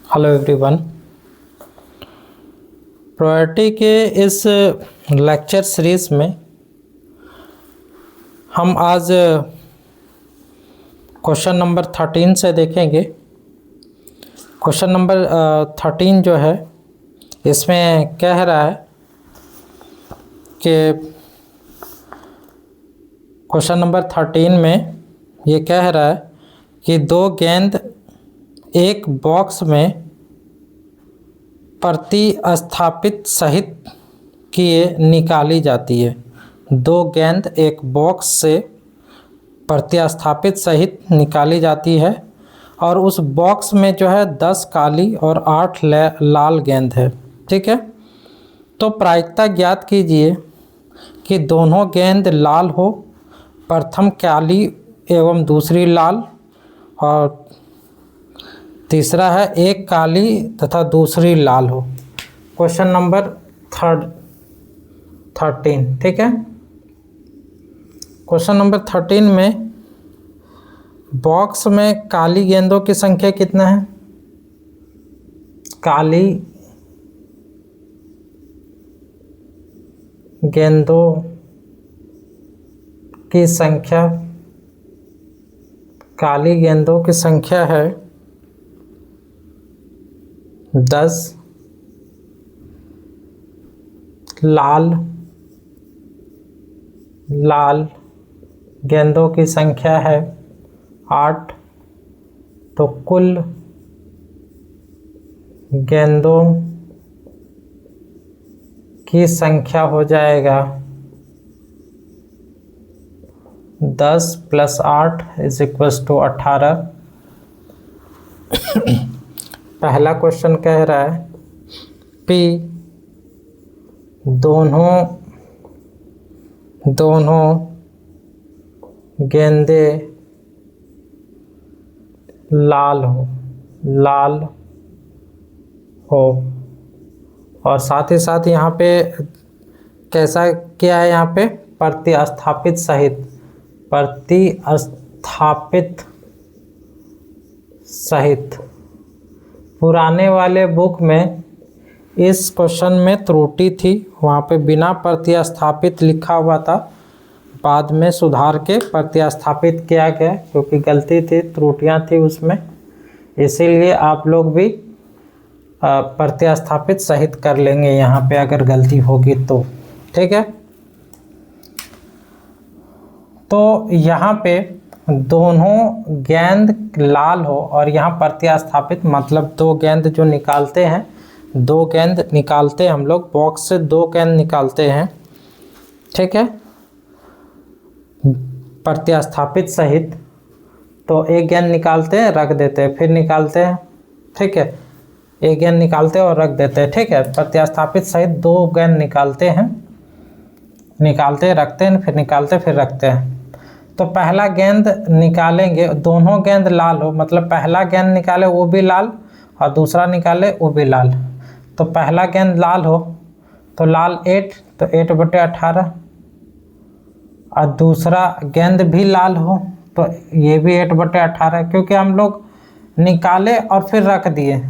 Hello everyone, probability के इस lecture series में हम आज क्वेश्चन नंबर 13 से देखेंगे। क्वेश्चन नंबर 13 जो है इसमें कह रहा है कि क्वेश्चन नंबर 13 में ये कह रहा है कि दो गेंद एक बॉक्स में प्रतिस्थापित सहित किए निकाली जाती है। दो गेंद एक बॉक्स से प्रतिस्थापित सहित निकाली जाती है और उस बॉक्स में जो है 10 काली और 8 लाल गेंद है। ठीक है, तो प्रायिकता ज्ञात कीजिए कि दोनों गेंद लाल हो, प्रथम काली एवं दूसरी लाल, और तीसरा है एक काली तथा दूसरी लाल हो। Question number 13। ठीक है, क्वेश्चन नंबर 13 में बॉक्स में काली गेंदों की संख्या कितना है? काली गेंदों की संख्या, काली गेंदों की संख्या है 10, लाल गेंदों की संख्या है 8। तो कुल गेंदों की संख्या हो जाएगा 10 + 8 = 18। पहला क्वेश्चन कह रहा है P दोनों गेंदे लाल हो और साथ ही साथ यहाँ पे कैसा क्या है? यहाँ पे प्रतिस्थापित सहित। पुराने वाले बुक में इस क्वेश्चन में त्रुटि थी, वहाँ पे बिना प्रतिस्थापित लिखा हुआ था, बाद में सुधार के प्रतिस्थापित किया गया क्योंकि गलती थी, त्रुटियाँ थी उसमें, इसीलिए आप लोग भी प्रतिस्थापित सहित कर लेंगे यहाँ पे अगर गलती होगी तो। ठीक है, तो यहाँ पे दोनों गेंद लाल हो और यहाँ प्रतिस्थापित मतलब दो गेंद जो निकालते हैं, दो गेंद निकालते हैं हम लोग, बॉक्स से दो गेंद निकालते हैं। ठीक है, प्रतिस्थापित सहित, तो एक गेंद निकालते हैं रख देते हैं, फिर निकालते हैं। ठीक है, एक गेंद निकालते हैं और रख देते हैं। ठीक है, प्रतिस्थापित सहित दो गेंद निकालते हैं, रखते हैं, फिर निकालते फिर रखते हैं। तो पहला गेंद निकालेंगे, दोनों गेंद लाल हो, मतलब पहला गेंद निकाले वो भी लाल और दूसरा निकाले वो भी लाल। तो पहला गेंद लाल हो तो लाल 8, तो 8/18, और दूसरा गेंद भी लाल हो तो ये भी 8/18, क्योंकि हम लोग निकाले और फिर रख दिए।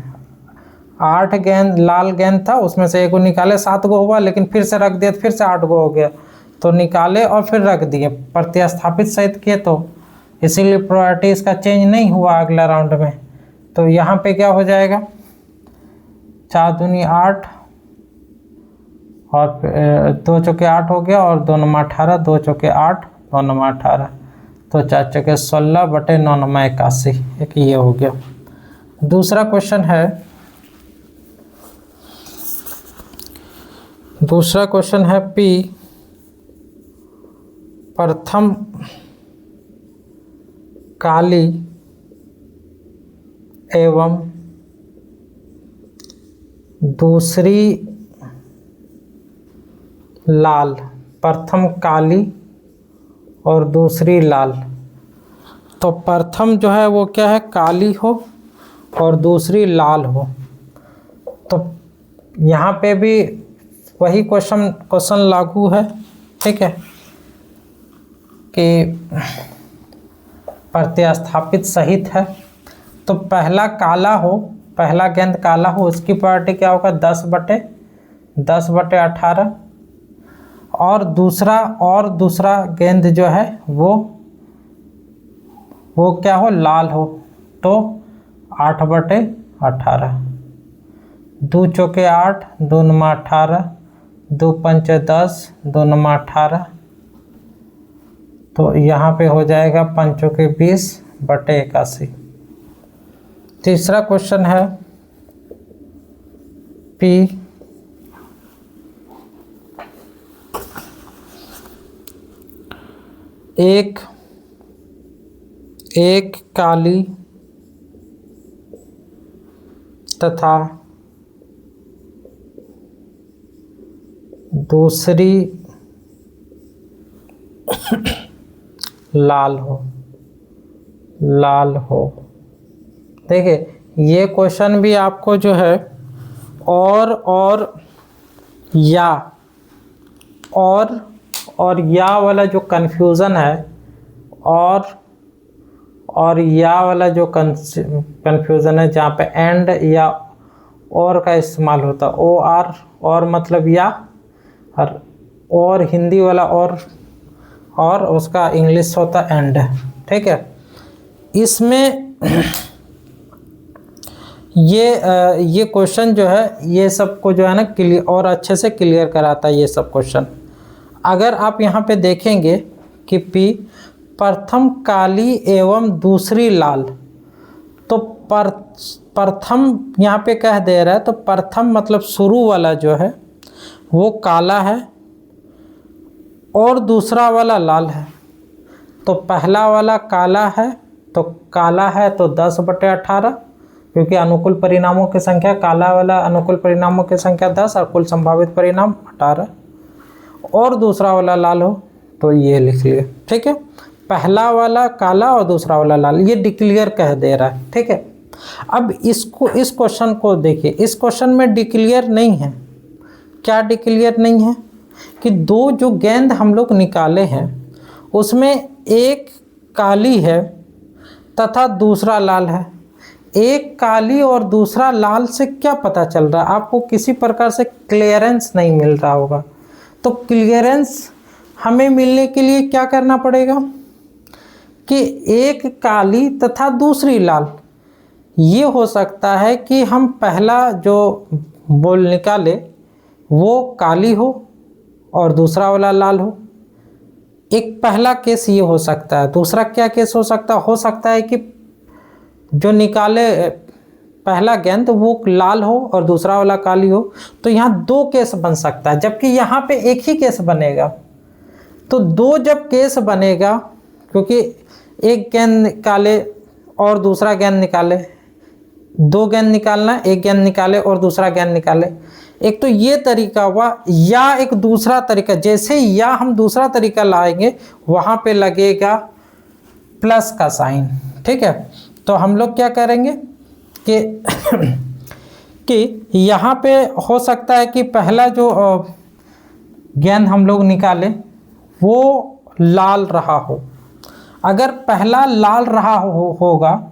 8 गेंद लाल गेंद था, उसमें से एक को निकाले 7 गो हुआ, लेकिन फिर से रख दिया, फिर से 8 गो हो गया, तो निकाले और फिर रख दिए, प्रतिस्थापित सहित किए, तो इसीलिए प्रोबेबिलिटी इसका चेंज नहीं हुआ अगला राउंड में। तो यहाँ पे क्या हो जाएगा? 4 दूनी 8 और 2 चौके 8 हो गया, और 2 9 18, 2 चौके 8, 2 9 18, तो 4 चौके 16/9 9 81, एक ये हो गया। दूसरा क्वेश्चन है P प्रथम काली एवं दूसरी लाल, प्रथम काली और दूसरी लाल। तो प्रथम जो है वो क्या है? काली हो और दूसरी लाल हो। तो यहाँ पे भी वही क्वेश्चन लागू है। ठीक है, कि प्रतिस्थापित सहित है। तो पहला काला हो, पहला गेंद काला हो, उसकी प्रोबेबिलिटी क्या होगा 10/18। और दूसरा गेंद जो है वो क्या हो, लाल हो, तो 8/18। 2 चौके 8, 2 9 18, 2 पंचे 10, 2 9 18। तो यहाँ पे हो जाएगा 5 चौके 20/81। तीसरा क्वेश्चन है P एक काली तथा दूसरी लाल हो। देखिए ये क्वेश्चन भी आपको जो है और या वाला जो कन्फ्यूज़न है, और या वाला जो कन्फ्यूज़न है जहाँ पे एंड या और का इस्तेमाल होता है, और मतलब या, और हिंदी वाला और उसका इंग्लिश होता एंड। ठीक है, इसमें ये क्वेश्चन जो है ये सबको जो है ना क्लियर और अच्छे से क्लियर कराता है ये सब क्वेश्चन। अगर आप यहाँ पे देखेंगे कि P प्रथम काली एवं दूसरी लाल, तो प्रथम यहाँ पे कह दे रहा है, तो प्रथम मतलब शुरू वाला जो है वो काला है और दूसरा वाला लाल है। तो पहला वाला काला है, तो काला है तो 10/18, क्योंकि अनुकूल परिणामों की संख्या, काला वाला अनुकूल परिणामों की संख्या 10 और कुल संभावित परिणाम 18। और दूसरा वाला लाल हो तो ये लिख लिए। ठीक है, पहला वाला काला और दूसरा वाला लाल, ये डिक्लेयर कह दे रहा है। ठीक है, अब इस क्वेश्चन को देखिए, इस क्वेश्चन में डिक्लेयर नहीं है। क्या डिक्लेयर नहीं है कि दो जो गेंद हम लोग निकाले हैं उसमें एक काली है तथा दूसरा लाल है। एक काली और दूसरा लाल से क्या पता चल रहा है, आपको किसी प्रकार से क्लियरेंस नहीं मिल रहा होगा। तो क्लियरेंस हमें मिलने के लिए क्या करना पड़ेगा कि एक काली तथा दूसरी लाल, ये हो सकता है कि हम पहला जो बॉल निकाले वो काली हो और दूसरा वाला लाल हो। एक पहला केस ये हो सकता है। दूसरा क्या केस हो सकता है कि जो निकाले पहला गेंद वो लाल हो और दूसरा वाला काली हो। तो यहाँ दो केस बन सकता है, जबकि यहाँ पे एक ही केस बनेगा। तो दो जब केस बनेगा, क्योंकि एक गेंद निकाले और दूसरा गेंद निकाले, दो गेंद निकालना, एक गेंद निकाले और दूसरा गेंद निकाले। एक तो ये तरीका हुआ, या एक दूसरा तरीका, जैसे या हम दूसरा तरीका लाएंगे वहाँ पे लगेगा प्लस का साइन। ठीक है, तो हम लोग क्या करेंगे कि यहाँ पे हो सकता है कि पहला जो गेंद हम लोग निकाले वो लाल रहा हो। अगर पहला लाल रहा होगा,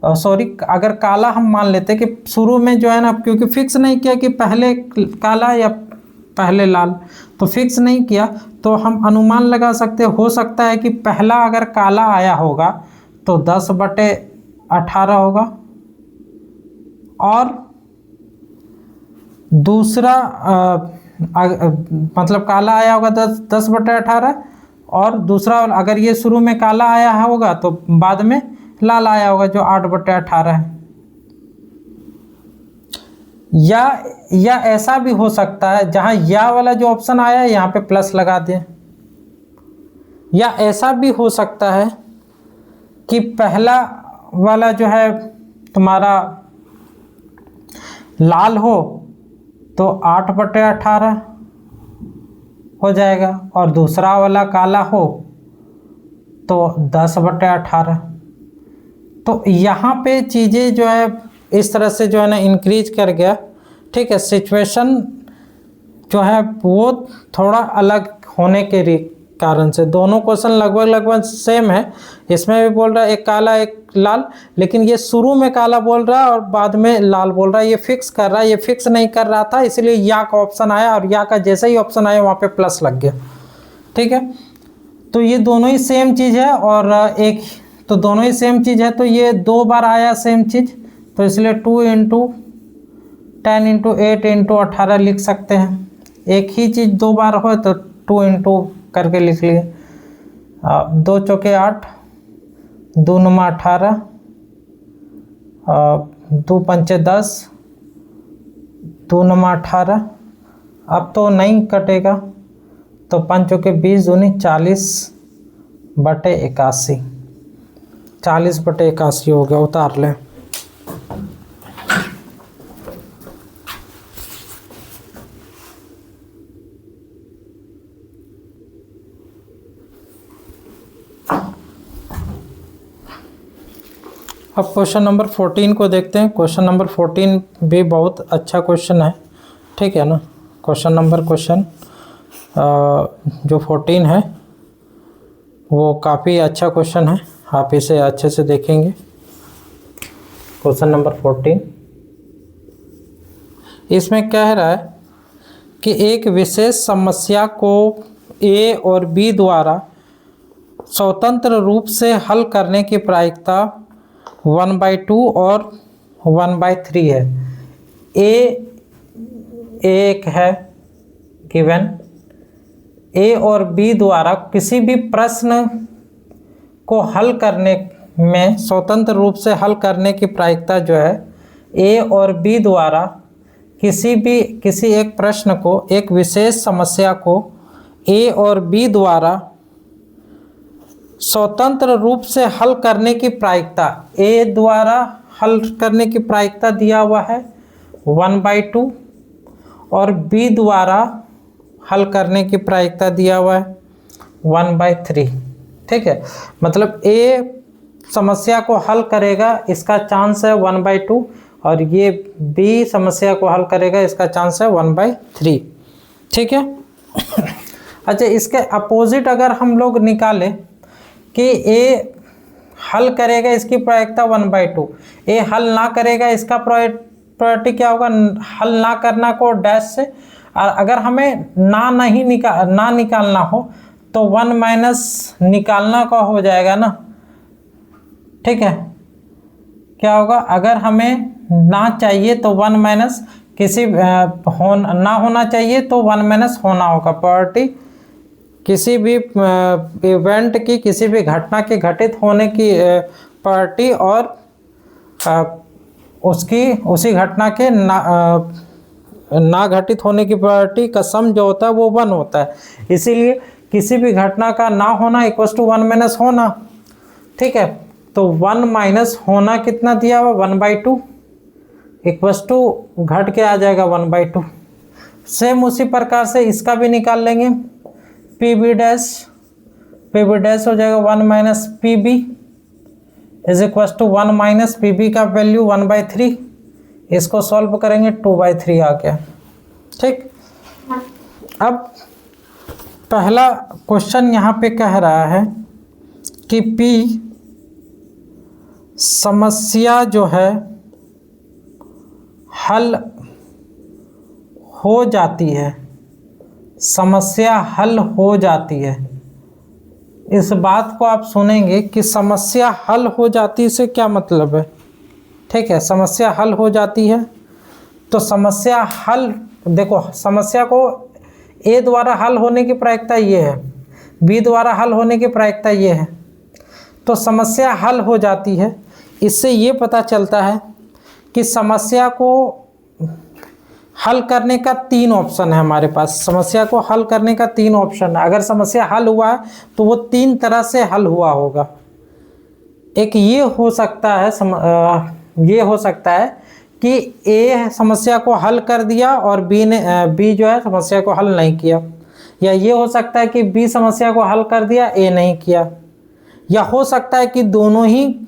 सॉरी, अगर काला हम मान लेते कि शुरू में जो है ना, क्योंकि फिक्स नहीं किया कि पहले काला या पहले लाल, तो फिक्स नहीं किया, तो हम अनुमान लगा सकते, हो सकता है कि पहला अगर काला आया होगा तो 10/18 होगा, और दूसरा मतलब काला आया होगा 10/18, और दूसरा अगर ये शुरू में काला आया होगा तो बाद में लाल आया होगा जो 8/18 है। या ऐसा भी हो सकता है जहाँ या वाला जो ऑप्शन आया है यहाँ पे प्लस लगा दें। या ऐसा भी हो सकता है कि पहला वाला जो है तुम्हारा लाल हो तो 8/18 हो जाएगा, और दूसरा वाला काला हो तो 10/18। तो यहाँ पे चीज़ें जो है इस तरह से जो है ना इंक्रीज कर गया। ठीक है, सिचुएशन जो है वो थोड़ा अलग होने के कारण से। दोनों क्वेश्चन लगभग सेम है। इसमें भी बोल रहा है एक काला एक लाल, लेकिन ये शुरू में काला बोल रहा है और बाद में लाल बोल रहा है। ये फिक्स कर रहा है, ये फिक्स नहीं कर रहा था, इसलिए या का ऑप्शन आया और या का जैसे ही ऑप्शन आया वहाँ पे प्लस लग गया। ठीक है, तो ये दोनों ही सेम चीज़ है और एक तो दोनों ही सेम चीज़ है, तो ये 2 बार आया सेम चीज़, तो इसलिए 2 × 10 × 8 × 18 लिख सकते हैं। एक ही चीज़ 2 बार हो तो 2 × करके लिख लिए। 2 चौके 8, 2 9 18, 2 पंचे 10, 2 9 18। अब तो नहीं कटेगा, तो 5 चौके 20, दूनी 40/81। 40/81 हो गया, उतार लें। अब क्वेश्चन नंबर 14 को देखते हैं। क्वेश्चन नंबर 14 भी बहुत अच्छा क्वेश्चन है, ठीक है ना। क्वेश्चन जो 14 है वो काफ़ी अच्छा क्वेश्चन है, आप इसे अच्छे से देखेंगे। क्वेश्चन नंबर 14 इसमें कह रहा है कि एक विशेष समस्या को ए और बी द्वारा स्वतंत्र रूप से हल करने की प्रायिकता 1/2 और 1/3 है। एक है गिवन, ए और बी द्वारा किसी भी प्रश्न को हल करने में स्वतंत्र रूप से हल करने की प्रायिकता जो है, ए और बी द्वारा किसी एक प्रश्न को, एक विशेष समस्या को ए और बी द्वारा स्वतंत्र रूप से हल करने की प्रायिकता, ए द्वारा हल करने की प्रायिकता दिया हुआ है 1/2 और बी द्वारा हल करने की प्रायिकता दिया हुआ है 1/3। ठीक है, मतलब ए समस्या को हल करेगा, इसका चांस है 1/2 और ये बी समस्या को हल करेगा, इसका चांस है 1/3। ठीक है। अच्छा, इसके अपोजिट अगर हम लोग निकालें कि ए हल करेगा, इसकी प्रायिकता 1/2, ए हल ना करेगा, इसका प्रायोरिटी क्या होगा, हल ना करना को डैश से। और अगर हमें ना निकालना हो तो 1 - निकालना का हो जाएगा ना। ठीक है, क्या होगा, अगर हमें ना चाहिए तो 1 - किसी ना होना चाहिए तो 1 - होना होगा। प्रायोरिटी किसी भी इवेंट की, किसी भी घटना के घटित होने की प्रायोरिटी और उसी घटना के ना घटित होने की प्रायोरिटी का सम जो होता है वो 1 होता है। इसीलिए किसी भी घटना का ना होना इक्वल्स टू 1 - होना। ठीक है, तो 1 - होना कितना दिया हुआ 1/2 इक्वल्स टू घट के आ जाएगा 1/2। सेम उसी प्रकार से इसका भी निकाल लेंगे। पी बी डैश हो जाएगा 1 - PB is equals to 1 - PB का वैल्यू 1/3। इसको सॉल्व करेंगे 2/3 आ गया। ठीक, अब पहला क्वेश्चन यहाँ पे कह रहा है कि P समस्या जो है हल हो जाती है, समस्या हल हो जाती है। इस बात को आप सुनेंगे कि समस्या हल हो जाती से क्या मतलब है। ठीक है, समस्या हल हो जाती है तो समस्या हल, देखो समस्या को ए द्वारा हल होने की प्रायिकता ये है, बी द्वारा हल होने की प्रायिकता ये है, तो समस्या हल हो जाती है। इससे ये पता चलता है कि समस्या को हल करने का 3 ऑप्शन है हमारे पास। समस्या को हल करने का 3 ऑप्शन है। अगर समस्या हल हुआ है तो वो 3 तरह से हल हुआ होगा। एक ये हो सकता है कि ए समस्या को हल कर दिया और बी जो है समस्या को हल नहीं किया, या ये हो सकता है कि बी समस्या को हल कर दिया, ए नहीं किया, या हो सकता है कि दोनों ही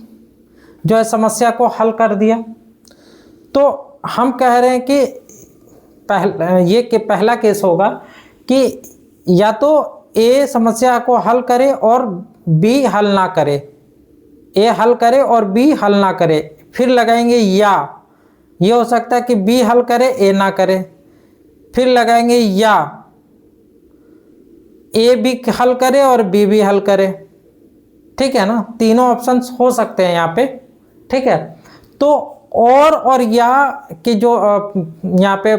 जो है समस्या को हल कर दिया। तो हम कह रहे हैं कि पहला केस होगा कि या तो ए समस्या को हल करे और बी हल ना करे, ए हल करे और बी हल ना करे। फिर लगाएंगे या, ये हो सकता है कि बी हल करे ए ना करे। फिर लगाएंगे या ए भी हल करे और बी भी हल करे। ठीक है ना, तीनों ऑप्शंस हो सकते हैं यहाँ पे। ठीक है, तो और या की जो यहाँ पे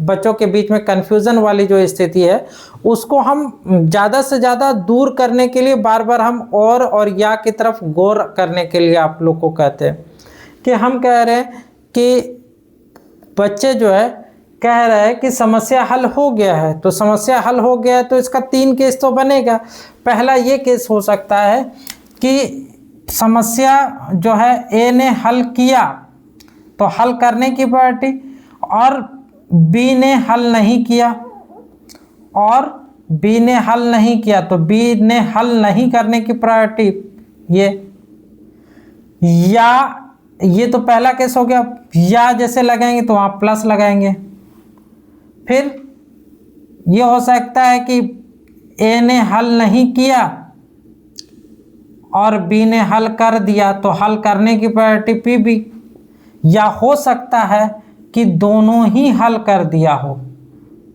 बच्चों के बीच में कंफ्यूजन वाली जो स्थिति है उसको हम ज़्यादा से ज़्यादा दूर करने के लिए बार बार हम और या की तरफ गौर करने के लिए आप लोग को कहते हैं कि हम कह रहे हैं कि बच्चे जो है कह रहा है कि समस्या हल हो गया है, तो समस्या हल हो गया है तो इसका 3 केस तो बनेगा। पहला ये केस हो सकता है कि समस्या जो है ए ने हल किया तो हल करने की प्रायोरिटी, और बी ने हल नहीं किया, और बी ने हल नहीं किया तो बी ने हल नहीं करने की प्रायोरिटी ये। या ये तो पहला केस हो गया, या जैसे लगाएंगे तो वहाँ प्लस लगाएंगे। फिर ये हो सकता है कि ए ने हल नहीं किया और बी ने हल कर दिया तो हल करने की प्रायोरिटी पी बी। या हो सकता है कि दोनों ही हल कर दिया हो,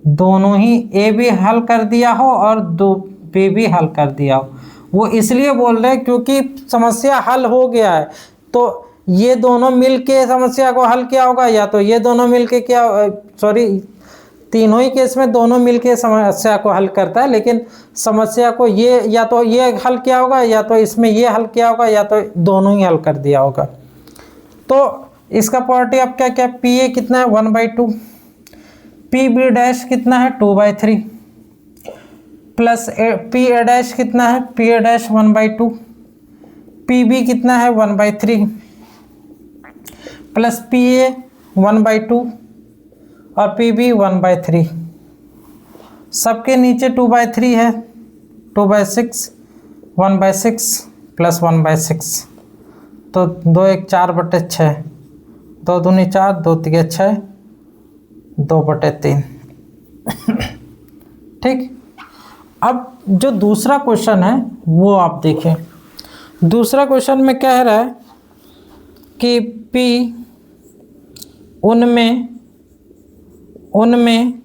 दोनों ही ए भी हल कर दिया हो और बी भी हल कर दिया हो। वो इसलिए बोल रहे हैं क्योंकि समस्या हल हो गया है, तो ये दोनों मिलके समस्या को हल किया होगा, या तो ये दोनों मिलके तीनों ही केस में दोनों मिलके समस्या को हल करता है, लेकिन समस्या को ये या तो ये हल किया होगा, या तो इसमें ये हल किया होगा, या तो दोनों ही हल कर दिया होगा। तो इसका प्रायोरिटी अब क्या क्या, पी ए कितना है 1/2, पी बी डैश कितना है 2/3, प्लस पी ए डैश कितना है, P A dash 1/2, P B कितना है 1/3, प्लस पी ए 1/2 और पी बी 1/3। सबके नीचे 2/3 है, 2/6, 1/6 प्लस 1/6, तो 2 1 4/6, 2 दूनी 4, 2 3 6, 2/3। ठीक, अब जो दूसरा क्वेश्चन है वो आप देखें। दूसरा क्वेश्चन में कह रहा है कि P उनमें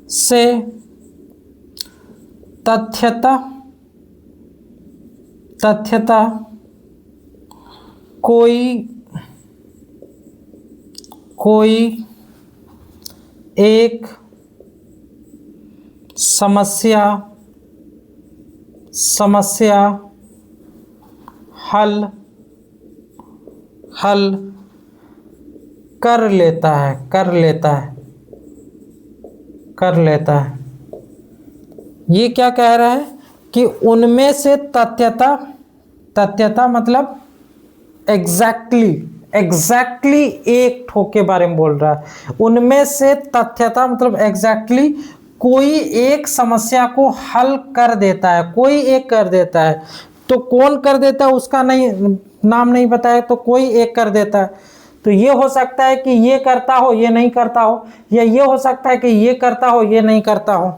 से तथ्यता कोई एक समस्या हल कर लेता है। ये क्या कह रहा है कि उनमें से तथ्यता मतलब एग्जैक्टली एक ठोक के बारे में बोल रहा है। उनमें से तथ्यता मतलब एग्जैक्टली कोई एक समस्या को हल कर देता है, कोई एक कर देता है। तो कौन कर देता है उसका नाम नहीं बताया, तो कोई एक कर देता है। तो ये हो सकता है कि ये करता हो ये नहीं करता हो, या ये हो सकता है कि ये करता हो ये नहीं करता हो।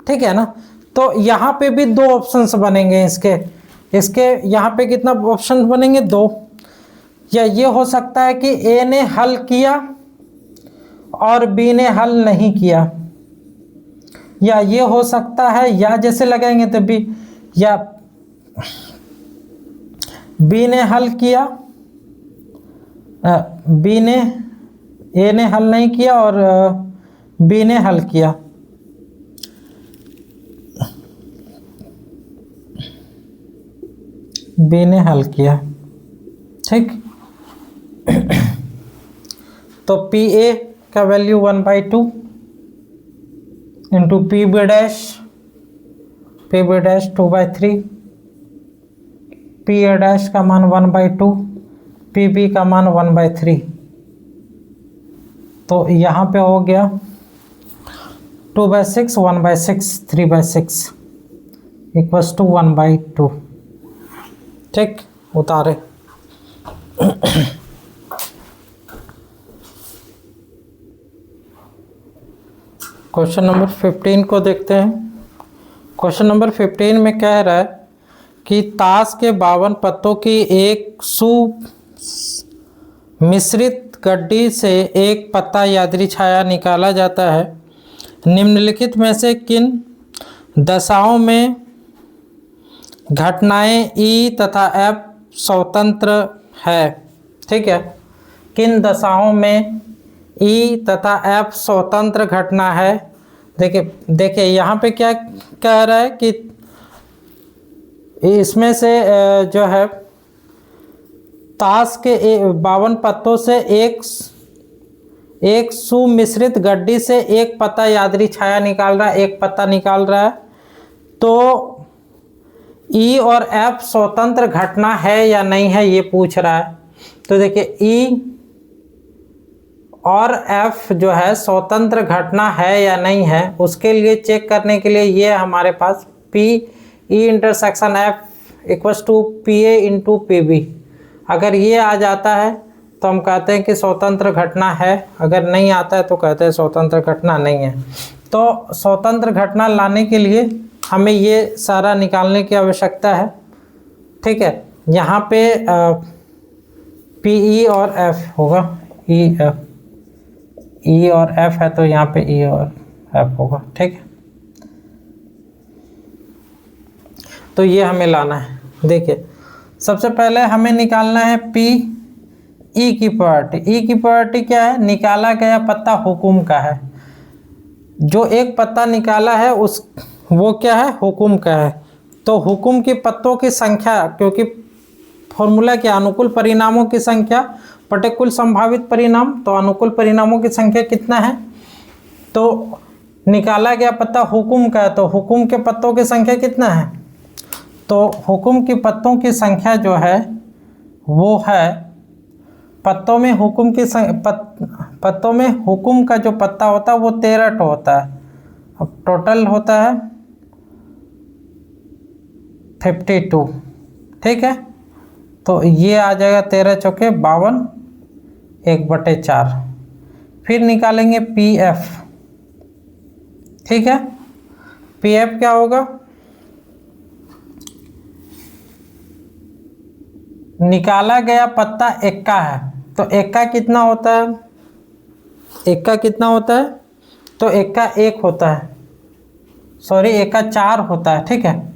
ठीक है ना, तो यहाँ पे भी 2 ऑप्शंस बनेंगे इसके यहाँ पे कितना ऑप्शन बनेंगे 2। या ये हो सकता है कि ए ने हल किया और बी ने हल नहीं किया, या ये हो सकता है या जैसे लगाएंगे तो बी, या बी ने हल किया, ए ने हल नहीं किया और बी ने हल किया। बी ने हल किया। ठीक, तो पी ए का value 1/2 into P B dash 2/3, P A dash का मान 1/2, पी बी का मान 1/3। तो यहाँ पे हो गया 2/6, 1/6, 3/6 इक्वल्स टू 1/2। ठीक, उतारे। क्वेश्चन नंबर 15 को देखते हैं। क्वेश्चन नंबर 15 में कह रहा है कि ताश के 52 पत्तों की एक सुमिश्रित गड्डी से एक पत्ता यादृच्छिक छाया निकाला जाता है। निम्नलिखित में से किन दशाओं में घटनाएं ई तथा एफ स्वतंत्र है? ठीक है, किन दशाओं में ई तथा एफ स्वतंत्र घटना है? देखिए यहाँ पे क्या कह रहा है कि इसमें से जो है ताश के 52 पत्तों से एक सुमिश्रित गड्डी से एक पत्ता यादृच्छिक छाया निकाल रहा है, एक पत्ता निकाल रहा है। तो ई और एफ स्वतंत्र घटना है या नहीं है ये पूछ रहा है। तो देखिए ई और एफ जो है स्वतंत्र घटना है या नहीं है, उसके लिए चेक करने के लिए ये हमारे पास P E intersection F equals to P A into P B. अगर ये आ जाता है तो हम कहते हैं कि स्वतंत्र घटना है, अगर नहीं आता है तो कहते हैं स्वतंत्र घटना नहीं है। तो स्वतंत्र घटना लाने के लिए हमें ये सारा निकालने की आवश्यकता है। ठीक है, यहाँ पे पी ई और एफ होगा, ई और एफ है तो यहाँ पे ई और एफ होगा। ठीक है, तो ये हमें लाना है। देखिए सबसे पहले हमें निकालना है पी ई की प्रॉपर्टी। ई की प्रॉपर्टी क्या है? निकाला गया पत्ता हुकुम का है। जो एक पत्ता निकाला है वो क्या है? हुकुम का है। तो हुकुम की पत्तों की संख्या, क्योंकि फॉर्मूला क्या, अनुकूल परिणामों की संख्या बटे कुल संभावित परिणाम, तो अनुकूल परिणामों की संख्या कितना है? तो निकाला गया पत्ता हुकुम का है, तो हुकुम के पत्तों की संख्या कितना है? तो हुकुम की पत्तों की संख्या जो है वो है, पत्तों में हुकुम की पत्तों में हुकुम का जो पत्ता होता है वो 13 होता है। अब टोटल होता है 52। ठीक है, तो ये आ जाएगा 13 चौके 52, 1/4। फिर निकालेंगे पी एफ। ठीक है, पी एफ क्या होगा? निकाला गया पत्ता एक्का है, तो एक्का कितना होता है? एक्का कितना होता है? तो एक्का 1 होता है, सॉरी एक्का 4 होता है। ठीक है,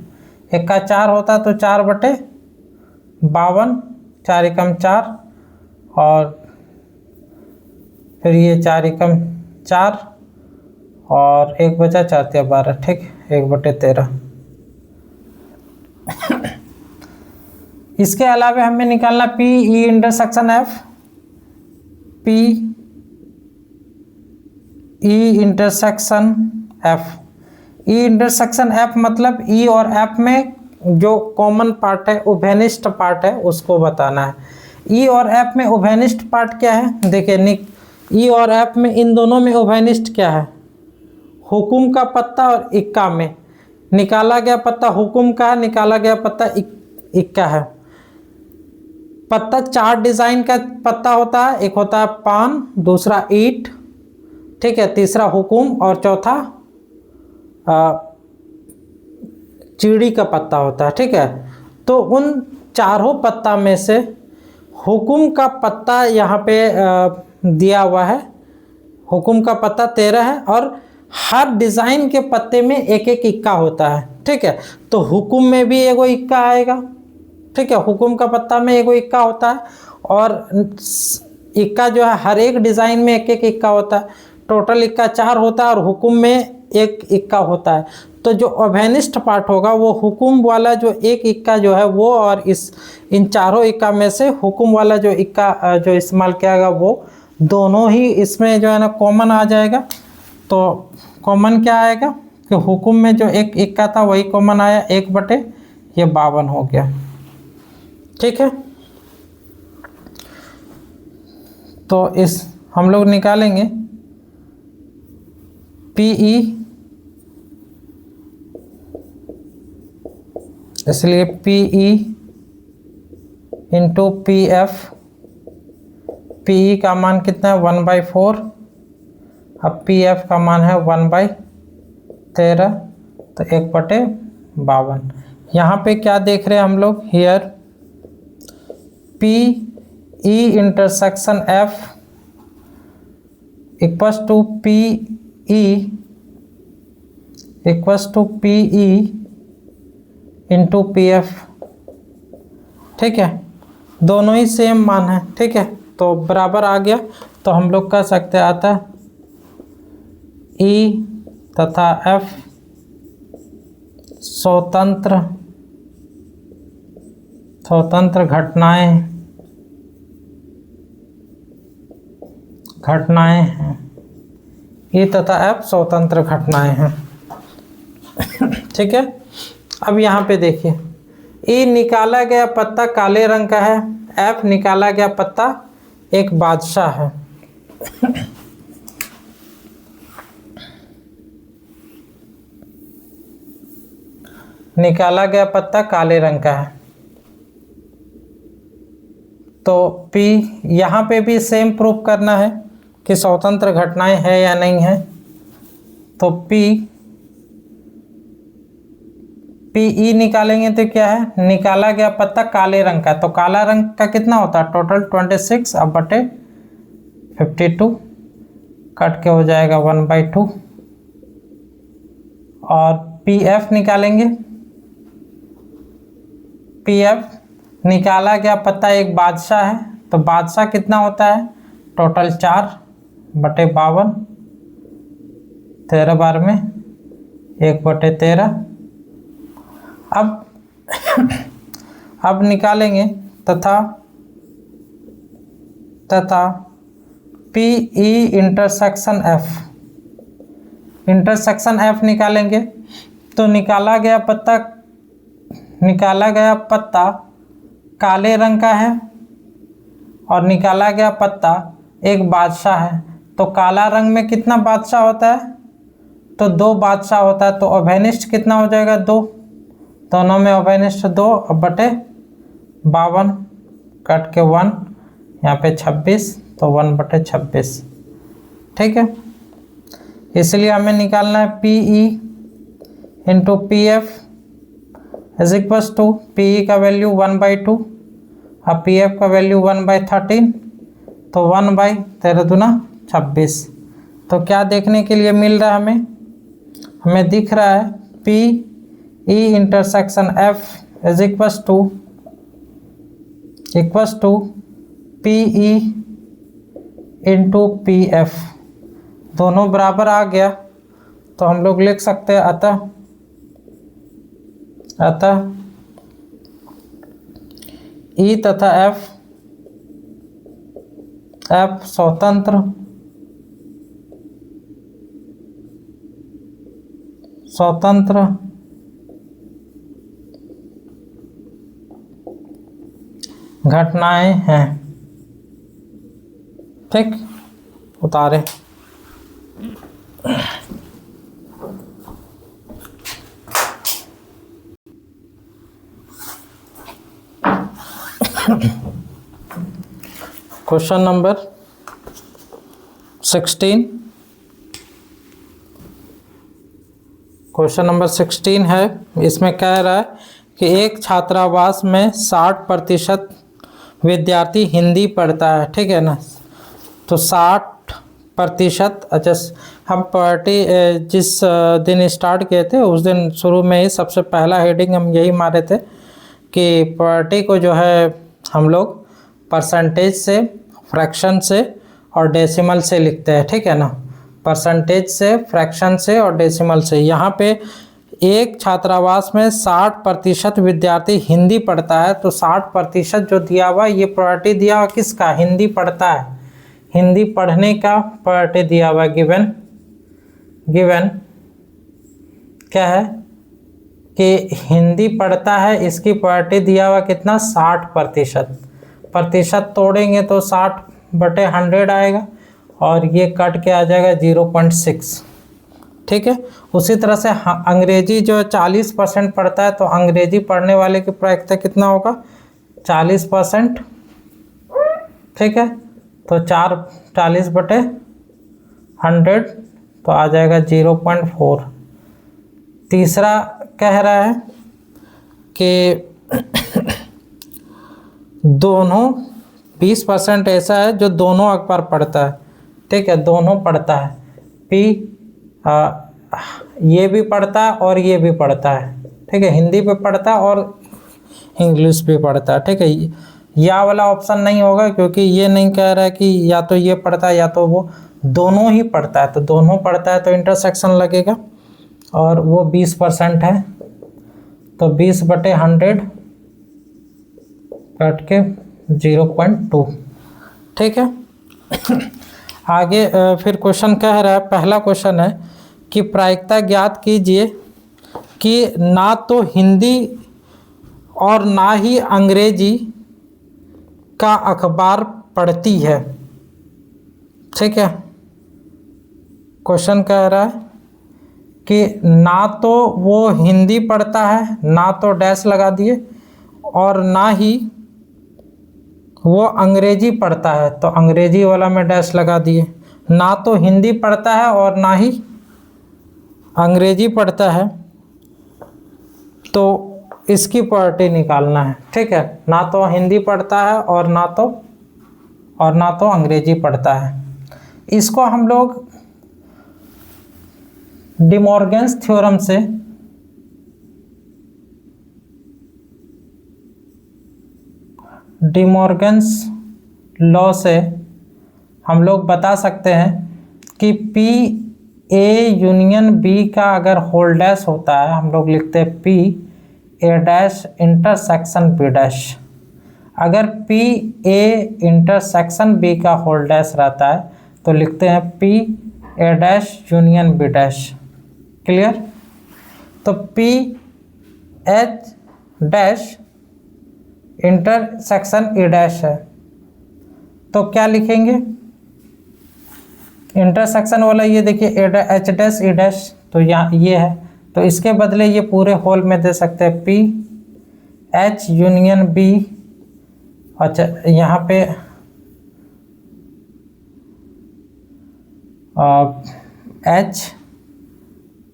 एक्का 4 होता है, तो 4/52, 4 एकम 4 और फिर ये 4 एकम 4 और 1 बचा 4 × 12। ठीक, 1/13। इसके अलावा हमें निकालना P E intersection F. P E intersection F, ई इंटरसेक्शन एफ मतलब ई और एफ में जो कॉमन पार्ट है, उभयनिष्ठ पार्ट है, उसको बताना है। ई और एफ में उभयनिष्ठ पार्ट क्या है? देखिए ई और एफ में इन दोनों में उभयनिष्ठ क्या है? हुकुम का पत्ता और इक्का में। निकाला गया पत्ता हुकुम का है, निकाला गया पत्ता इक्का है। पत्ता 4 डिजाइन का पत्ता होता है, एक होता है पान, दूसरा ईंट, ठीक है, तीसरा हुकुम और चौथा चीड़ी का पत्ता होता है। ठीक है, तो उन चारों पत्ता में से हुकुम का पत्ता यहाँ पे दिया हुआ है। हुकुम का पत्ता 13 है और हर डिजाइन के पत्ते में एक एक इक्का होता है। ठीक है, तो हुकुम में भी एगो इक्का आएगा। ठीक है, हुकुम का पत्ता में एगो इक्का होता है और इक्का जो है हर एक डिजाइन में एक एक इक्का होता है। टोटल इक्का 4 होता है और हुकुम में 1 इक्का होता है। तो जो अभयनिष्ठ पार्ट होगा वो हुकुम वाला जो 1 इक्का जो है वो, और इन चारों इक्का में से हुकुम वाला जो इक्का जो इस्तेमाल किया गया वो दोनों ही इसमें जो है ना कॉमन आ जाएगा। तो कॉमन क्या आएगा कि हुकुम में जो 1 इक्का था वही कॉमन आया, 1/52 हो गया। ठीक है, तो इस हम लोग निकालेंगे पीई, इसलिए PE into P F. PE का मान कितना है? 1/4। अब पी एफ का मान है 1/13 तो 1/52। यहाँ पे क्या देख रहे हैं हम लोग, here P E intersection F equals to P E into P F. ठीक है, दोनों ही सेम मान है। ठीक है, तो बराबर आ गया। तो हम लोग कह सकते हैं अतः ई तथा एफ स्वतंत्र घटनाएं हैं। ई तथा एफ स्वतंत्र घटनाएं हैं। ठीक है, अब यहाँ पे देखिए, ई निकाला गया पत्ता काले रंग का है, एफ निकाला गया पत्ता एक बादशाह है। निकाला गया पत्ता काले रंग का है। तो P यहाँ पे भी सेम प्रूफ करना है कि स्वतंत्र घटनाएं है या नहीं है। तो PE निकालेंगे तो क्या है, निकाला गया पत्ता काले रंग का। तो काला रंग का कितना होता है, टोटल 26 अब बटे 52, कट के हो जाएगा 1/2। और PF निकालेंगे, PF निकाला गया पत्ता एक बादशाह है। तो बादशाह कितना होता है, टोटल 4/52, 13 बार में 1/13। अब निकालेंगे तथा PE इंटरसेक्शन F निकालेंगे। तो निकाला गया पत्ता काले रंग का है और निकाला गया पत्ता एक बादशाह है। तो काला रंग में कितना बादशाह होता है, तो 2 बादशाह होता है। तो अभयनिष्ठ कितना हो जाएगा, 2, दोनों में अभयनिष्ठ 2 अब बटे 52, कट के 1, यहाँ पे 26, तो 1/26। ठीक है, इसलिए हमें निकालना है PE into PF is equals to PE का वैल्यू 1/2 और PF का वैल्यू 1/13, तो 1/13 दूना 26। तो क्या देखने के लिए मिल रहा है हमें दिख रहा है PE intersection F is equals to PE into PF, दोनों बराबर आ गया। तो हम लोग लिख सकते हैं अतः E तथा F स्वतंत्र घटनाएं हैं। ठीक, उतारे। Question number 16। क्वेश्चन नंबर 16 है। इसमें कह रहा है कि एक छात्रावास में 60% विद्यार्थी हिंदी पढ़ता है। ठीक है ना, तो 60%। अच्छा, हम पार्टी जिस दिन स्टार्ट किए थे उस दिन शुरू में ही सबसे पहला हेडिंग हम यही मारे थे कि पार्टी को जो है हम लोग परसेंटेज से, फ्रैक्शन से और डेसिमल से लिखते हैं। ठीक है ना, परसेंटेज से, फ्रैक्शन से और डेसिमल से। यहाँ पे एक छात्रावास में 60% विद्यार्थी हिंदी पढ़ता है। तो 60% जो दिया हुआ, ये प्रायोरिटी दिया हुआ किसका, हिंदी पढ़ता है, हिंदी पढ़ने का प्रायोरिटी दिया हुआ। गिवन क्या है कि हिंदी पढ़ता है, इसकी प्रायोरिटी दिया हुआ कितना, 60%। प्रतिशत तोड़ेंगे तो 60/100 आएगा और ये कट के आ जाएगा 0.6। ठीक है, उसी तरह से अंग्रेजी जो 40% पढ़ता है, तो अंग्रेजी पढ़ने वाले की प्रायिकता कितना होगा, 40%। ठीक है, तो 40/100 तो आ जाएगा 0.4। तीसरा कह रहा है कि दोनों 20% ऐसा है जो दोनों अखबार पढ़ता है, ठीक है, दोनों पढ़ता है, पी ये भी पढ़ता है और ये भी पढ़ता है, ठीक है, हिंदी पे पढ़ता है और इंग्लिश पे पढ़ता है, ठीक है। या वाला ऑप्शन नहीं होगा क्योंकि ये नहीं कह रहा है कि या तो ये पढ़ता है या तो वो, दोनों ही पढ़ता है, तो दोनों पढ़ता है तो इंटरसेक्शन लगेगा और वो 20% है, तो 20/100 कट के 0.2, ठीक है। आगे फिर क्वेश्चन कह रहा है, पहला क्वेश्चन है कि प्रायिकता ज्ञात कीजिए कि ना तो हिंदी और ना ही अंग्रेजी का अखबार पढ़ती है, ठीक है। क्वेश्चन कह रहा है कि ना तो वो हिंदी पढ़ता है, ना तो डैश लगा दिए, और ना ही वो अंग्रेजी पढ़ता है, तो अंग्रेजी वाला में डैश लगा दिए। ना तो हिंदी पढ़ता है और ना ही अंग्रेजी पढ़ता है, तो इसकी प्रॉपर्टी निकालना है, ठीक है। ना तो हिंदी पढ़ता है और ना तो अंग्रेजी पढ़ता है। इसको हम लोग डिमॉर्गन्स थ्योरम से डिमॉर्गन्स लॉ से हम लोग बता सकते हैं कि पी ए यूनियन बी का अगर होल डैश होता है, हम लोग लिखते हैं P A dash intersection B dash. अगर पी ए इंटरसेक्शन बी का होल डैश रहता है तो लिखते हैं P A dash union B dash. Clear? तो P H dash intersection A dash है, तो क्या लिखेंगे? इंटरसेक्शन वाला ये देखिए एच डैश ए डैश, तो यहाँ ये है, तो इसके बदले ये पूरे होल में दे सकते हैं पी एच यूनियन बी। अच्छा, यहाँ पे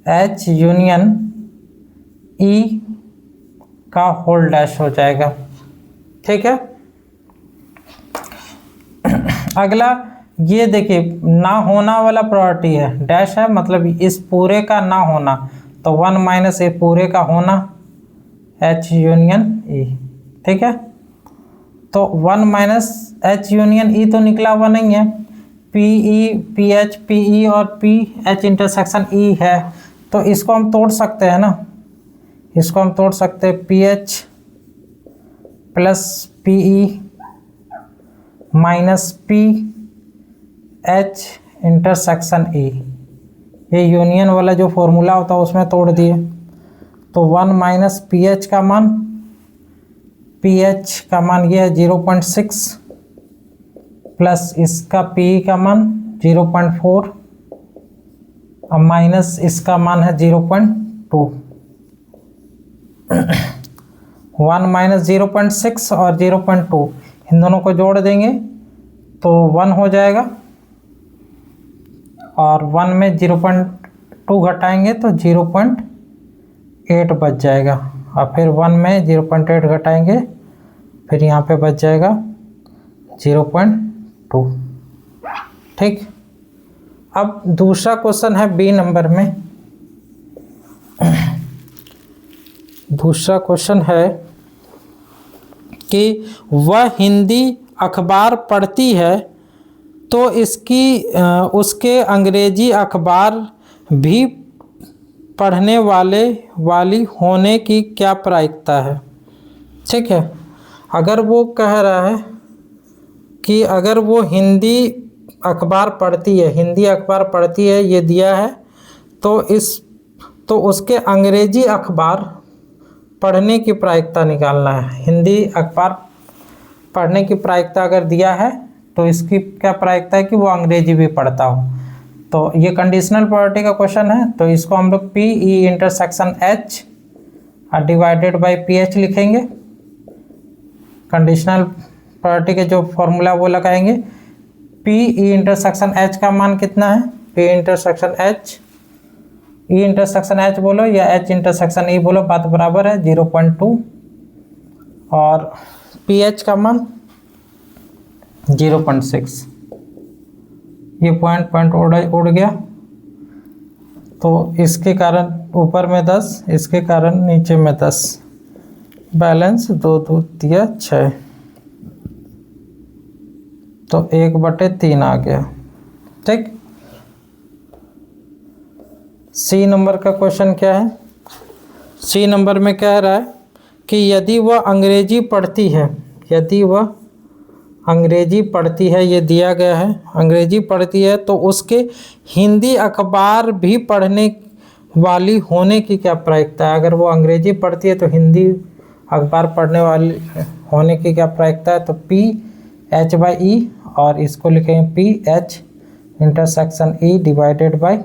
एच यूनियन ई का होल डैश हो जाएगा, ठीक है। अगला ये देखिए ना होना वाला प्रॉपर्टी है, डैश है मतलब इस पूरे का ना होना, तो 1 माइनस ए पूरे का होना एच यूनियन ई, ठीक है। तो 1 माइनस एच यूनियन ई तो निकला हुआ नहीं है, P E P H P E और पी एच इंटरसेक्शन ई है, तो इसको हम तोड़ सकते हैं ना, इसको हम तोड़ सकते हैं P H plus P E minus P H intersection E, ये यूनियन वाला जो फॉर्मूला होता है उसमें तोड़ दिए, तो 1 माइनस पी एच का मान, पी एच का मान ये है 0.6 प्लस इसका पी ई का मान 0.4 और माइनस इसका मान है 0.2। 1 माइनस 0.6 और 0.2 इन दोनों को जोड़ देंगे तो 1 हो जाएगा, और 1 में 0.2 घटाएंगे तो 0.8 बच जाएगा, और फिर 1 में 0.8 घटाएंगे फिर यहाँ पे बच जाएगा 0.2, ठीक। अब दूसरा क्वेश्चन है बी नंबर में। दूसरा क्वेश्चन है कि वह हिंदी अखबार पढ़ती है तो उसके अंग्रेजी अखबार भी पढ़ने वाली होने की क्या प्रायिकता है, ठीक है। अगर वो कह रहा है कि अगर वो हिंदी अखबार पढ़ती है, हिंदी अखबार पढ़ती है ये दिया है, तो उसके अंग्रेजी अखबार पढ़ने की प्रायिकता निकालना है। हिंदी अखबार पढ़ने की प्रायिकता अगर दिया है तो इसकी क्या प्रायिकता है कि वो अंग्रेजी भी पढ़ता हो, तो ये कंडीशनल प्रॉपर्टी का क्वेश्चन है, तो इसको हम लोग P E intersection H divided by P H लिखेंगे। कंडीशनल प्रॉपर्टी के जो फॉर्मूला वो लगाएंगे, पी ई इंटरसेक्शन एच का मान कितना है, P intersection H E intersection H बोलो या एच इंटरसेक्शन ई बोलो, बात बराबर है, 0.2। और पी एच का मान 0.6। ये पॉइंट उड़ गया, तो इसके कारण ऊपर में 10, इसके कारण नीचे में 10, बैलेंस 2 2 दिया 6, तो 1/3 आ गया। ठीक। सी नंबर का क्वेश्चन क्या है? सी नंबर में कह रहा है कि यदि वह अंग्रेजी पढ़ती है, यदि वह अंग्रेजी पढ़ती है, ये दिया गया है, अंग्रेजी पढ़ती है तो उसके हिंदी अखबार भी पढ़ने वाली होने की क्या प्रायिकता है? अगर वो अंग्रेजी पढ़ती है तो हिंदी अखबार पढ़ने वाली होने की क्या प्रायिकता है? तो पी एच बाई ई, और इसको लिखेंगे P H intersection E divided by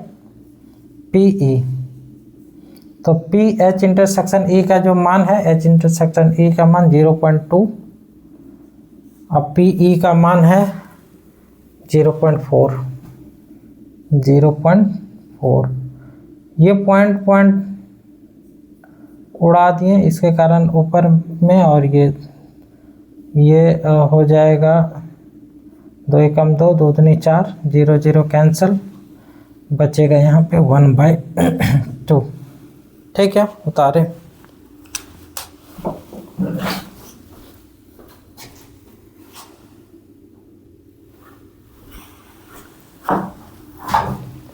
P E. तो पी एच इंटरसेक्शन ई का जो मान है, एच इंटरसेक्शन ई का मान 0.2, अब पी ई का मान है 0.4। ये पॉइंट उड़ा दिए, इसके कारण ऊपर में, और ये हो जाएगा 2 एकम 2, 2 दूनी 4, 0 0 कैंसिल, बचेगा यहाँ पे 1/2। ठीक है, उतारे।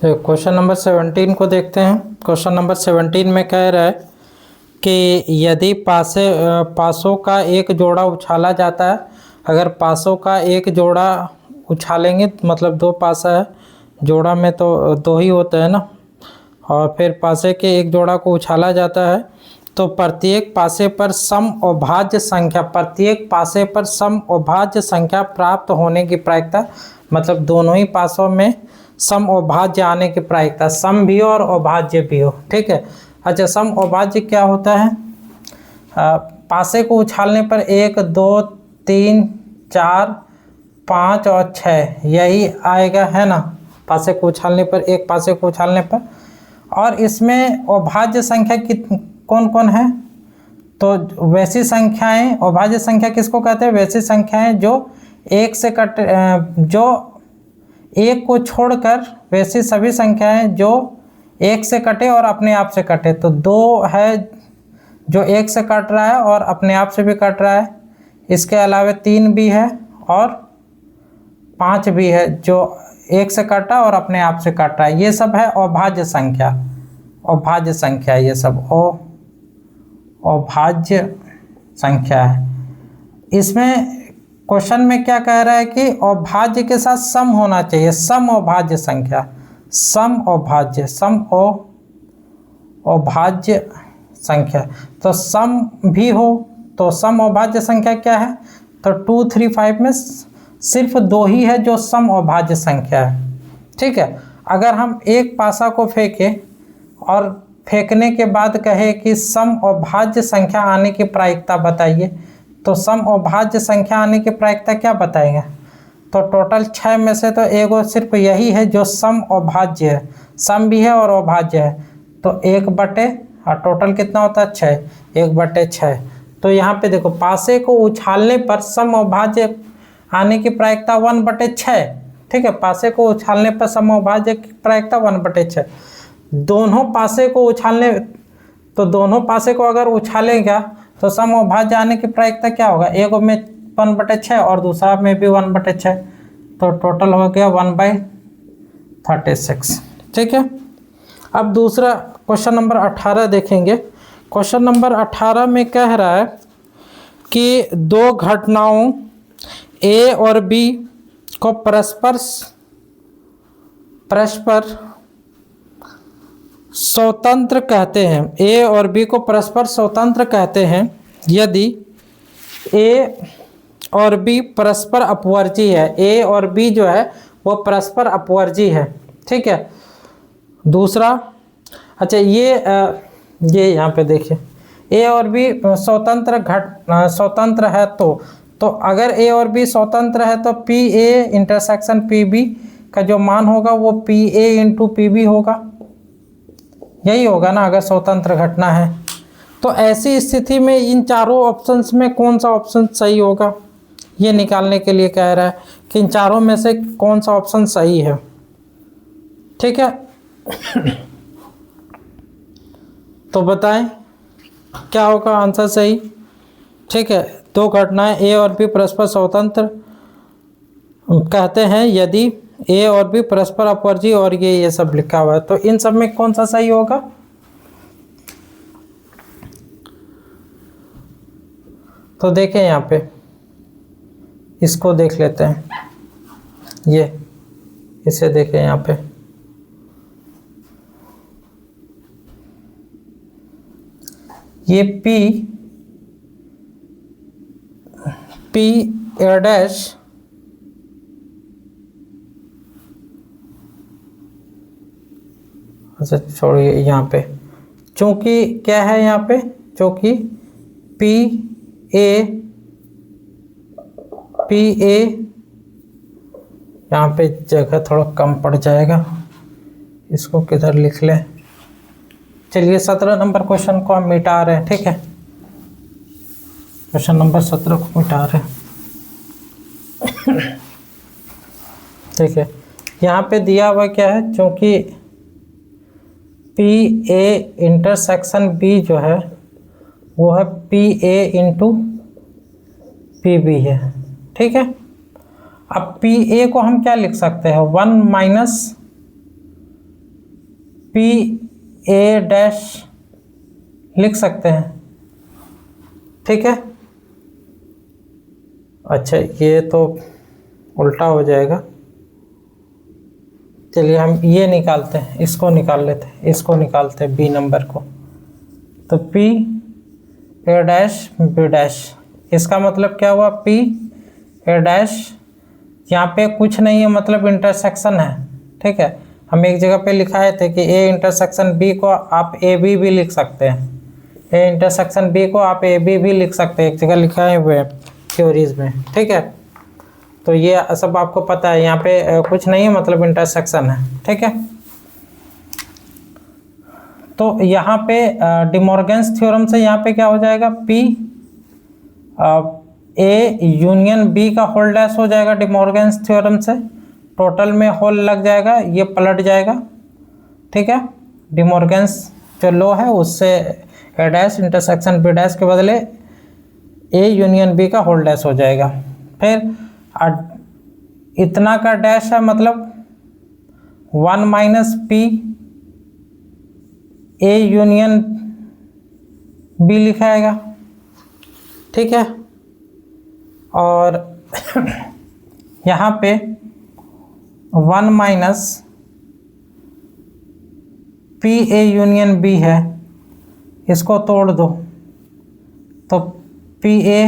क्वेश्चन नंबर 17 को देखते हैं। क्वेश्चन नंबर 17 में कह रहा है कि यदि पासों का एक जोड़ा उछाला जाता है, अगर पासों का एक जोड़ा उछालेंगे, मतलब 2 पासा है, जोड़ा में तो 2 ही होता है ना, और फिर पासे के एक जोड़ा को उछाला जाता है, तो प्रत्येक पासे पर सम अभाज्य संख्या, प्रत्येक पासे पर सम अभाज्य संख्या प्राप्त होने की प्रायिकता, मतलब दोनों ही पासों में सम अभाज्य आने की प्रायिकता, सम भी हो और अभाज्य भी हो। ठीक है। अच्छा, सम अभाज्य क्या होता है? पासे को उछालने पर 1 2 3 4 5 और 6 यही आएगा, है ना, पासे को उछालने पर, एक पासे को उछालने पर। और इसमें अभाज्य संख्या कौन कौन है? तो वैसी संख्याएं, अभाज्य संख्या किसको कहते हैं? वैसी संख्याएं जो एक से जो एक को छोड़कर, वैसी सभी संख्याएं जो एक से कटे और अपने आप से कटे। तो 2 है जो एक से कट रहा है और अपने आप से भी कट रहा है, इसके अलावा 3 भी है और 5 भी है जो एक से कटा और अपने आप से कट रहा है। ये सब है अभाज्य संख्या, अभाज्य संख्या, ये सब अभाज्य संख्या है। इसमें क्वेश्चन में क्या कह रहा है कि अभाज्य के साथ सम होना चाहिए, सम अभाज्य संख्या, सम अभाज्य, अभाज्य संख्या। तो सम भी हो, तो सम अभाज्य संख्या क्या है? तो 2 3 5 में सिर्फ 2 ही है जो सम अभाज्य संख्या है। ठीक है। अगर हम एक पासा को फेंके और फेंकने के बाद कहे कि सम अभाज्य संख्या आने की प्रायिकता बताइए, तो सम अभाज्य संख्या आने की प्रायिकता क्या बताएंगे? तो टोटल 6 में से तो एगो सिर्फ यही है जो सम अभाज्य है, सम भी है और अभाज्य है, तो 1/, और टोटल कितना होता है 6, 1/6। तो यहाँ पे देखो, पासे को उछालने पर सम अभाज्य आने की प्रायिकता 1/6। ठीक है, पासे को उछालने पर सम अभाज्य की प्रायिकता 1/6। दोनों पासे को उछालने, तो दोनों पासे को अगर उछालेगा तो सम अभाज्य आने की प्रायिकता क्या होगा? एक में 1/6 और दूसरा में भी 1/6, तो टोटल हो गया 1/36। ठीक है। अब दूसरा क्वेश्चन नंबर 18 देखेंगे। क्वेश्चन नंबर 18 में कह रहा है कि 2 घटनाओं ए और बी को परस्पर स्वतंत्र कहते हैं, ए और बी को परस्पर स्वतंत्र कहते हैं यदि ए और बी परस्पर अपवर्जी है। ए और बी जो है वो परस्पर अपवर्जी है। ठीक है। दूसरा, अच्छा ये यहाँ पे देखिए, ए और बी स्वतंत्र है, तो अगर ए और बी स्वतंत्र है तो P A intersection P B का जो मान होगा वो P A into P B होगा। यही होगा ना अगर स्वतंत्र घटना है। तो ऐसी स्थिति में इन चारों ऑप्शंस में कौन सा ऑप्शन सही होगा, ये निकालने के लिए कह रहा है कि इन चारों में से कौन सा ऑप्शन सही है। ठीक है, तो बताएं क्या होगा आंसर सही। ठीक है, दो घटनाएं ए और बी परस्पर स्वतंत्र कहते हैं यदि ए और बी परस्पर अपवर्जी और ये सब लिखा हुआ है, तो इन सब में कौन सा सही होगा। तो देखें यहाँ पे, इसको देख लेते हैं, ये इसे देखें यहाँ पे, ये पी ए डैश अच्छा छोड़िए यहाँ पे, चूंकि क्या है यहाँ पे, चूंकि पी ए यहाँ पे जगह थोड़ा कम पड़ जाएगा, इसको किधर लिख लें। चलिए 17 नंबर क्वेश्चन को हम मिटा रहे हैं। ठीक है, क्वेश्चन नंबर 17 को मिटा रहे हैं। ठीक है, यहाँ पे दिया हुआ क्या है, क्योंकि पी ए इंटरसेक्शन बी जो है वो है P A into P B है। ठीक है, अब पी ए को हम क्या लिख सकते हैं, 1 माइनस पी ए डैश लिख सकते हैं। ठीक है, अच्छा ये तो उल्टा हो जाएगा, चलिए हम ये निकालते हैं, इसको निकाल लेते हैं, इसको निकालते हैं बी नंबर को। तो P A dash B dash, इसका मतलब क्या हुआ, पी ए डैश, यहाँ पे कुछ नहीं है मतलब इंटरसेक्शन है। ठीक है, हम एक जगह पे लिखाए थे कि ए इंटरसेक्शन बी को आप ए बी भी लिख सकते हैं, ए इंटरसेक्शन बी को आप ए बी भी लिख सकते हैं, एक जगह लिखाए हुए हैं थ्योरीज में। ठीक है, तो ये सब आपको पता है, यहाँ पे कुछ नहीं है मतलब इंटरसेक्शन है। ठीक है, तो यहाँ पे डिमॉर्गन्स थ्योरम से यहाँ पे क्या हो जाएगा, पी ए यूनियन बी का होल डैश हो जाएगा डिमॉर्गन्स थ्योरम से, टोटल में होल लग जाएगा, ये पलट जाएगा। ठीक है, डिमॉर्गन्स जो लॉ है उससे A dash intersection B dash के बदले ए यूनियन बी का होल डैश हो जाएगा। फिर इतना का डैश है मतलब 1 minus P A union B लिखाएगा। ठीक है, और यहाँ पे 1 minus P A union B है, इसको तोड़ दो तो P A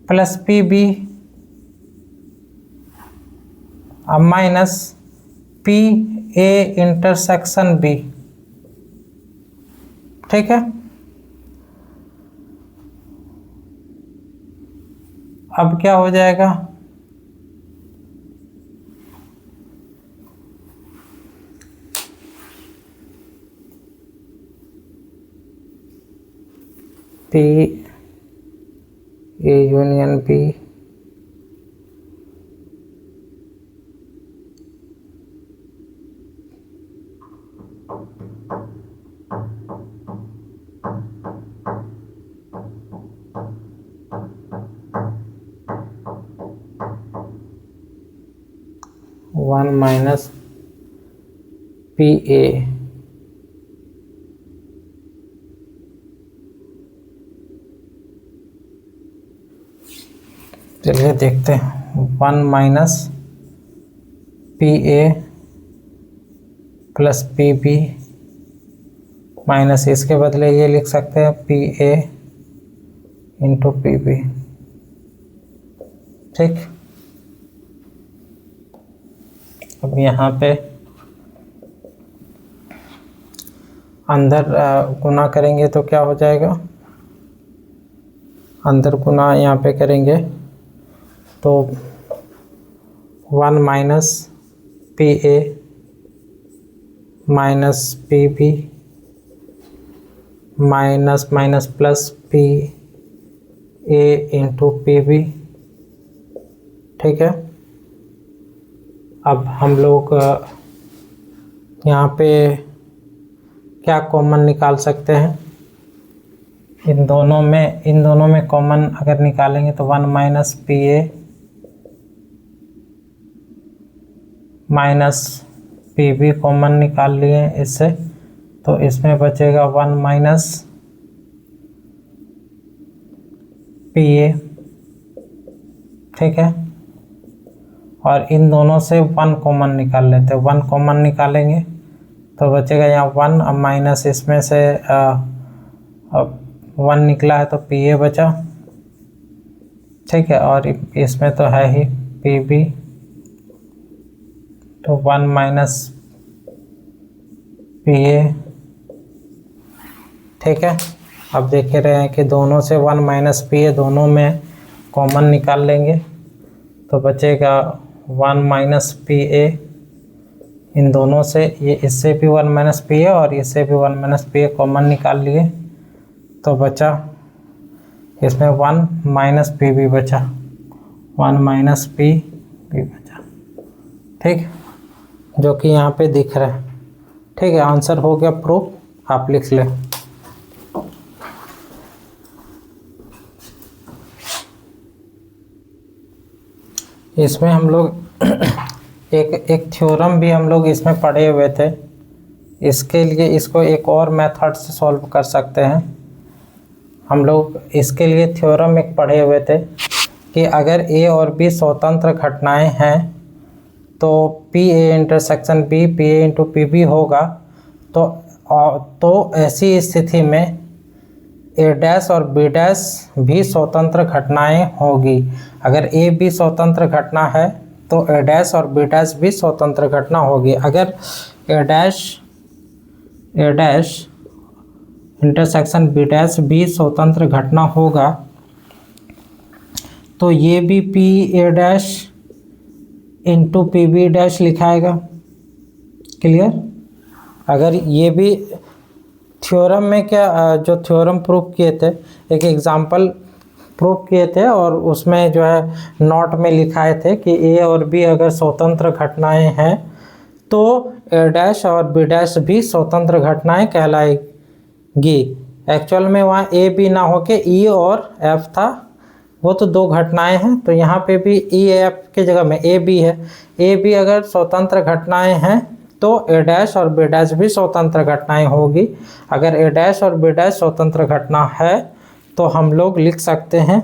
plus P B अब minus P A intersection B. ठीक है, अब क्या हो जाएगा, P A union B one minus P A चलिए देखते हैं, 1 minus P A plus P B minus इसके बदले ये लिख सकते हैं P A into P B. ठीक, अब यहाँ पे अंदर गुना करेंगे तो क्या हो जाएगा, अंदर गुना यहाँ पे करेंगे तो 1 minus P A minus P B minus minus plus P A into P B. ठीक है, अब हम लोग यहाँ पे क्या कॉमन निकाल सकते हैं? इन दोनों में कॉमन अगर निकालेंगे तो 1 minus P A minus P B common निकाल लिए इससे, तो इसमें बचेगा 1 माइनस पी ए। ठीक है, और इन दोनों से 1 कॉमन निकाल लेते हैं। 1 कॉमन निकालेंगे तो बचेगा यहाँ 1, अब माइनस इसमें से 1 निकला है तो पी ए बचा। ठीक है, और इसमें तो है ही पी बी, तो 1 माइनस पी ए। ठीक है, अब देख रहे हैं कि दोनों से 1 माइनस पी ए दोनों में कॉमन निकाल लेंगे तो बचेगा 1 माइनस पी ए। इन दोनों से ये इससे भी 1 माइनस पी ए और इससे भी 1 माइनस पी ए कॉमन निकाल लिए तो बचा इसमें 1 माइनस पी बी बचा, 1 माइनस पी बी बचा। ठीक, जो कि यहाँ पे दिख रहा है। ठीक है, आंसर हो गया प्रूफ, आप लिख लें। इसमें हम लोग एक थ्योरम भी हम लोग इसमें पढ़े हुए थे। इसके लिए इसको एक और मेथड से सॉल्व कर सकते हैं। हम लोग इसके लिए थ्योरम एक पढ़े हुए थे कि अगर ए और बी स्वतंत्र घटनाएं हैं तो P A intersection B P A into P B होगा। तो ऐसी स्थिति में ए डैश और बी डैश भी स्वतंत्र घटनाएं होगी। अगर ए बी स्वतंत्र घटना है तो ए डैश और बी डैश भी स्वतंत्र घटना होगी। अगर A dash intersection B dash भी स्वतंत्र घटना होगा तो ये भी P A dash into P B dash लिखाएगा। क्लियर? अगर ये भी थ्योरम में क्या जो थ्योरम प्रूफ किए थे, एक एग्जांपल प्रूफ किए थे और उसमें जो है नोट में लिखाए थे कि ए और बी अगर स्वतंत्र घटनाएं हैं तो ए डैश और बी डैश भी स्वतंत्र घटनाएं कहलाएगी। एक्चुअल में वहाँ ए बी ना होके ई और एफ था, वो तो दो घटनाएं हैं, तो यहाँ पे भी ई एफ की जगह में ए बी है। ए बी अगर स्वतंत्र घटनाएं हैं तो ए डैश और बी डैश भी स्वतंत्र घटनाएं होगी। अगर ए डैश और बी डैश स्वतंत्र घटना है तो हम लोग लिख सकते हैं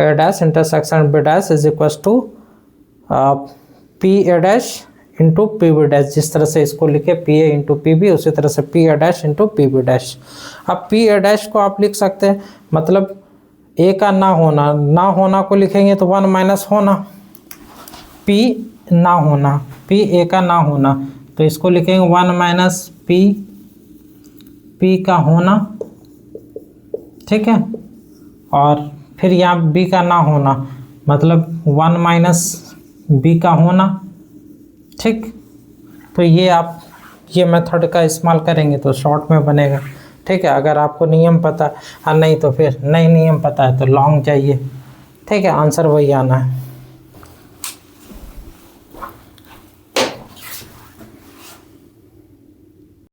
A dash intersection B dash is equal to P A dash into P B dash. जिस तरह से इसको लिखे P A into P B, उसी तरह से P A dash into P B dash. अब पी ए डैश को आप लिख सकते हैं, मतलब ए का ना होना को लिखेंगे तो 1 माइनस होना, पी ना होना, पी ए का ना होना, तो इसको लिखेंगे 1 माइनस पी का होना। ठीक है, और फिर यहाँ बी का ना होना मतलब 1 माइनस बी का होना। ठीक, तो ये आप ये मेथड का इस्तेमाल करेंगे तो शॉर्ट में बनेगा। ठीक है, अगर आपको नियम पता है, नहीं तो फिर नहीं नियम पता है तो लॉन्ग चाहिए। ठीक है, आंसर वही आना है।